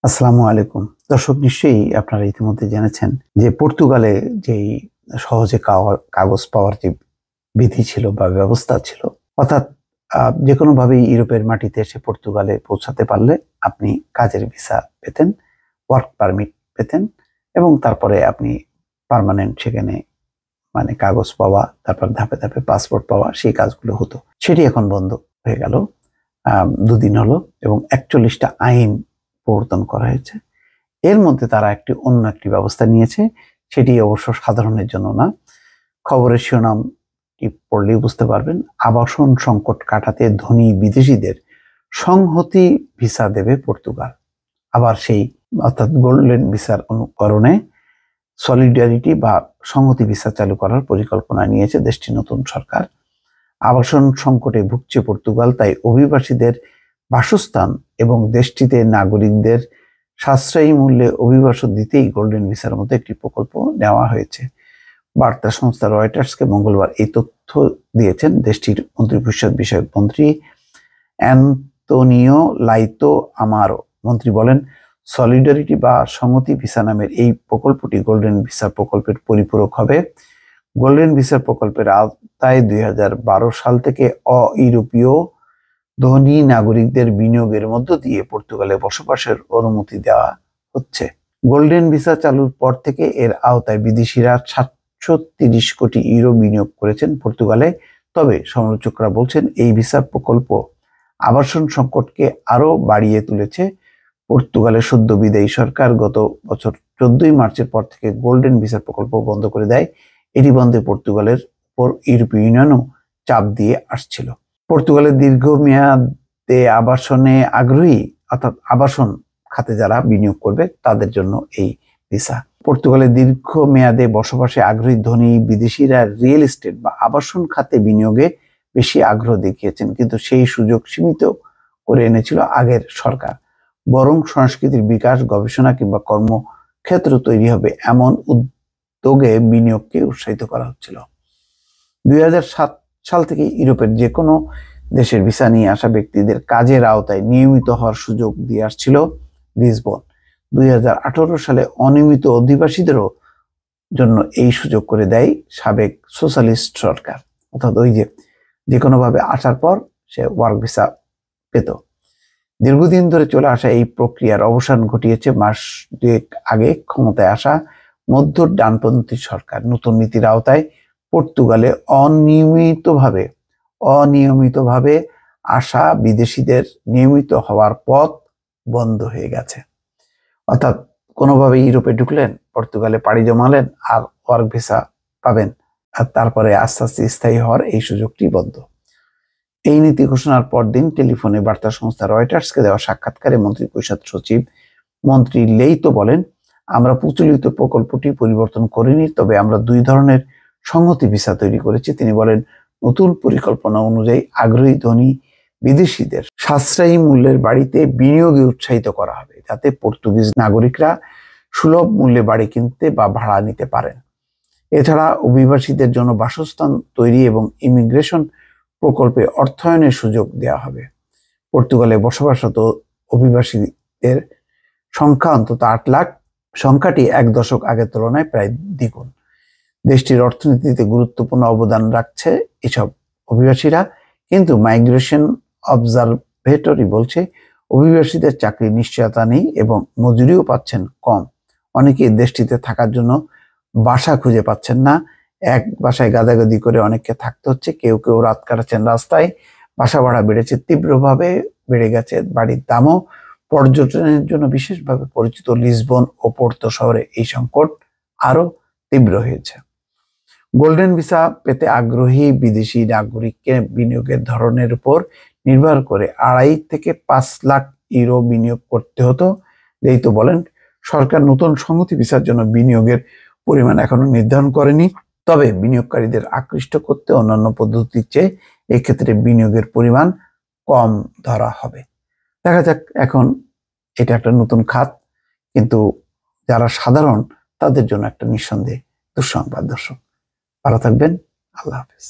আসসালামু আলাইকুম। দর্শক, নিশ্চয়ই আপনারা ইতিমধ্যে জেনেছেন যে পর্তুগালে যেই সহজে কাগজ পাওয়ার যে বিধি ছিল বা ব্যবস্থা ছিল, অর্থাৎ যেকোনোভাবেই ইউরোপের মাটিতে এসে পর্তুগালে পৌঁছাতে পারলে আপনি কাজের ভিসা পেতেন, ওয়ার্ক পারমিট পেতেন এবং তারপরে আপনি পার্মানেন্ট সেখানে কাগজ পাওয়া, তারপর ধাপে ধাপে পাসপোর্ট পাওয়া, সেই কাজগুলো হতো। সেটি এখন বন্ধ হয়ে গেল। দুদিন হলো এবং 41টা আইন প্রবর্তন করা হয়েছে। এর মধ্যে তারা অন্য একটি ব্যবস্থা নিয়েছে, সেটি অবশ্য সাধারণের জন্য না। খবরের শিরোনামটি পড়লেই বুঝতে পারবেন। আবাসন সংকট কাটাতে ধনী বিদেশিদের সংহতি ভিসা দেবে পর্তুগাল। আবার সেই অর্থাৎ গোল্ডেন ভিসার অনুকরণে সলিডারিটি বা সংহতি ভিসা চালু করার পরিকল্পনা নিয়েছে দেশটির নতুন সরকার। আবাসন সংকটে ভুগছে পর্তুগাল, তাই অভিবাসীদের বাসস্থান এবং দেশটিতে নাগরিকদের সাশ্রয়ী মূল্যে অভিবাসন দিতেই গোল্ডেন ভিসার মতো একটি প্রকল্প নেওয়া হয়েছে। বার্তা সংস্থা রয়টার্সকে মঙ্গলবার এই তথ্য দিয়েছেন দেশটির মন্ত্রিপরিষদ বিষয়ক মন্ত্রী অ্যান্তোনিও লাইতো আমারো। মন্ত্রী বলেন, সলিডারিটি বা সংহতি ভিসা নামের এই প্রকল্পটি গোল্ডেন ভিসা প্রকল্পের পরিপূরক হবে। গোল্ডেন ভিসা প্রকল্পের আওতায় 2012 সাল থেকে অ-ইউরোপীয় ধনী নাগরিকদের বিনিয়োগের মধ্য দিয়ে পর্তুগালে বসবাসের অনুমতি দেওয়া হচ্ছে। গোল্ডেন ভিসা চালুর পর থেকে এর আওতায় বিদেশিরা 730 কোটি ইউরো বিনিয়োগ করেছেন পর্তুগালে। তবে সমালোচকরা বলছেন, এই ভিসা প্রকল্প আবাসন সংকটকে আরো বাড়িয়ে তুলেছে। পর্তুগালের সদ্য বিদায়ী সরকার গত বছর 14 মার্চের পর থেকে গোল্ডেন ভিসা প্রকল্প বন্ধ করে দেয়। এটি বন্ধে পর্তুগালের উপর ইউরোপীয় ইউনিয়নও চাপ দিয়ে আসছিল। পর্তুগালের দীর্ঘমেয়াদে আবাসনে আগ্রহী, অর্থাৎ আবাসন খাতে যারা বিনিয়োগ করবে তাদের জন্য এই ভিসা। পর্তুগালের দীর্ঘমেয়াদে বসবাসে আগ্রহী ধনী বিদেশিরা রিয়েল এস্টেট বা আবাসন খাতে বিনিয়োগে বেশি আগ্রহ দেখিয়েছেন, কিন্তু সেই সুযোগ সীমিত করে এনেছিল আগের সরকার। বরং সংস্কৃতির বিকাশ, গবেষণা কিংবা কর্মক্ষেত্র তৈরি হবে এমন উদ্যোগে বিনিয়োগকে উৎসাহিত করা হচ্ছিল। 2007 সাল থেকে ইউরোপের যে কোনো দেশের ভিসা নিয়ে আসা ব্যক্তিদের কাজের আওতায় নিয়মিত হওয়ার সুযোগ দিয়ে আসছিল লিসবন। 2018 সালে অনিয়মিত অধিবাসীদেরও জন্য এই সুযোগ করে দেয় সাবেক সোশ্যালিস্ট সরকার। অর্থাৎ ওই যে কোনোভাবে আসার পর সে ওয়ার্ক ভিসা পেত। দীর্ঘদিন ধরে চলে আসা এই প্রক্রিয়ার অবসান ঘটিয়েছে মাস দুয়েক আগে ক্ষমতায় আসা মধ্য ডানপন্থী সরকার। নতুন নীতির আওতায় পর্তুগালে অনিয়মিতভাবে আসা বিদেশিদের নিয়মিত হওয়ার পথ বন্ধ হয়ে গেছে। অর্থাৎ কোনোভাবে ইউরোপে ঢুকলেন, পর্তুগালে পাড়ি জমালেন আর ওয়ার্ক ভিসা পাবেন, আর তারপরে আস্তে আস্তে স্থায়ী হওয়ার এই সুযোগটি বন্ধ। এই নীতি ঘোষণার পরদিন টেলিফোনে বার্তা সংস্থা রয়টার্সকে দেওয়া সাক্ষাৎকারে মন্ত্রিপরিষদ সচিব মন্ত্রী লেইতো বলেন, আমরা প্রচলিত প্রকল্পটি পরিবর্তন করিনি, তবে আমরা 2 ধরনের সংহতি ভিসা তৈরি করেছি। তিনি বলেন, নতুন পরিকল্পনা অনুযায়ী আগ্রহী ধনী বিদেশিদের সাশ্রয়ী মূল্যের বাড়িতে বিনিয়োগে উৎসাহিত করা হবে, যাতে পর্তুগিজ নাগরিকরা সুলভ মূল্যে বাড়ি কিনতে বা ভাড়া নিতে পারেন। এছাড়া অভিবাসীদের জন্য বাসস্থান তৈরি এবং ইমিগ্রেশন প্রকল্পে অর্থায়নের সুযোগ দেওয়া হবে। পর্তুগালে বসবাসরত অভিবাসীদের সংখ্যা অন্তত 8 লাখ। সংখ্যাটি 1 দশক আগের তুলনায় প্রায় দ্বিগুণ। দেশটির অর্থনীতিতে গুরুত্বপূর্ণ অবদান রাখছে এসব অভিবাসীরা, কিন্তু মাইগ্রেশন অবজারভেটরি বলছে অভিবাসীদের চাকরির নিশ্চয়তা নেই এবং মজুরিও পাচ্ছেন কম। অনেকেই দেশটিতে থাকার জন্য বাসা খুঁজে পাচ্ছেন না। এক বাসায় গাদাগাদি করে অনেককে থাকতে হচ্ছে। কেউ কেউ রাত কাটাচ্ছেন রাস্তায়। বাসা ভাড়া বেড়েছে, তীব্রভাবে বেড়ে গেছে বাড়ির দামও। পর্যটনের জন্য বিশেষভাবে পরিচিত লিসবন ও পোর্তো শহরে এই সংকট আরো তীব্র হয়েছে। গোল্ডেন ভিসা পেতে আগ্রহী বিদেশি নাগরিককে বিনিয়োগের ধরনের উপর নির্ভর করে 2.5 থেকে 5 লাখ ইউরো বিনিয়োগ করতে হতো। লেইতো বলেন, সরকার নতুন সংহতি ভিসার জন্য বিনিয়োগের পরিমাণ এখনো নির্ধারণ করেনি, তবে বিনিয়োগকারীদের আকৃষ্ট করতে অন্যান্য পদ্ধতির চেয়ে এক্ষেত্রে বিনিয়োগের পরিমাণ কম ধরা হবে। দেখা যাক, এখন এটা একটা নতুন খাত, কিন্তু যারা সাধারণ তাদের জন্য একটা নিঃসন্দেহে দুঃসংবাদ। দর্শক, ভালো থাকবেন। আল্লাহ হাফেজ।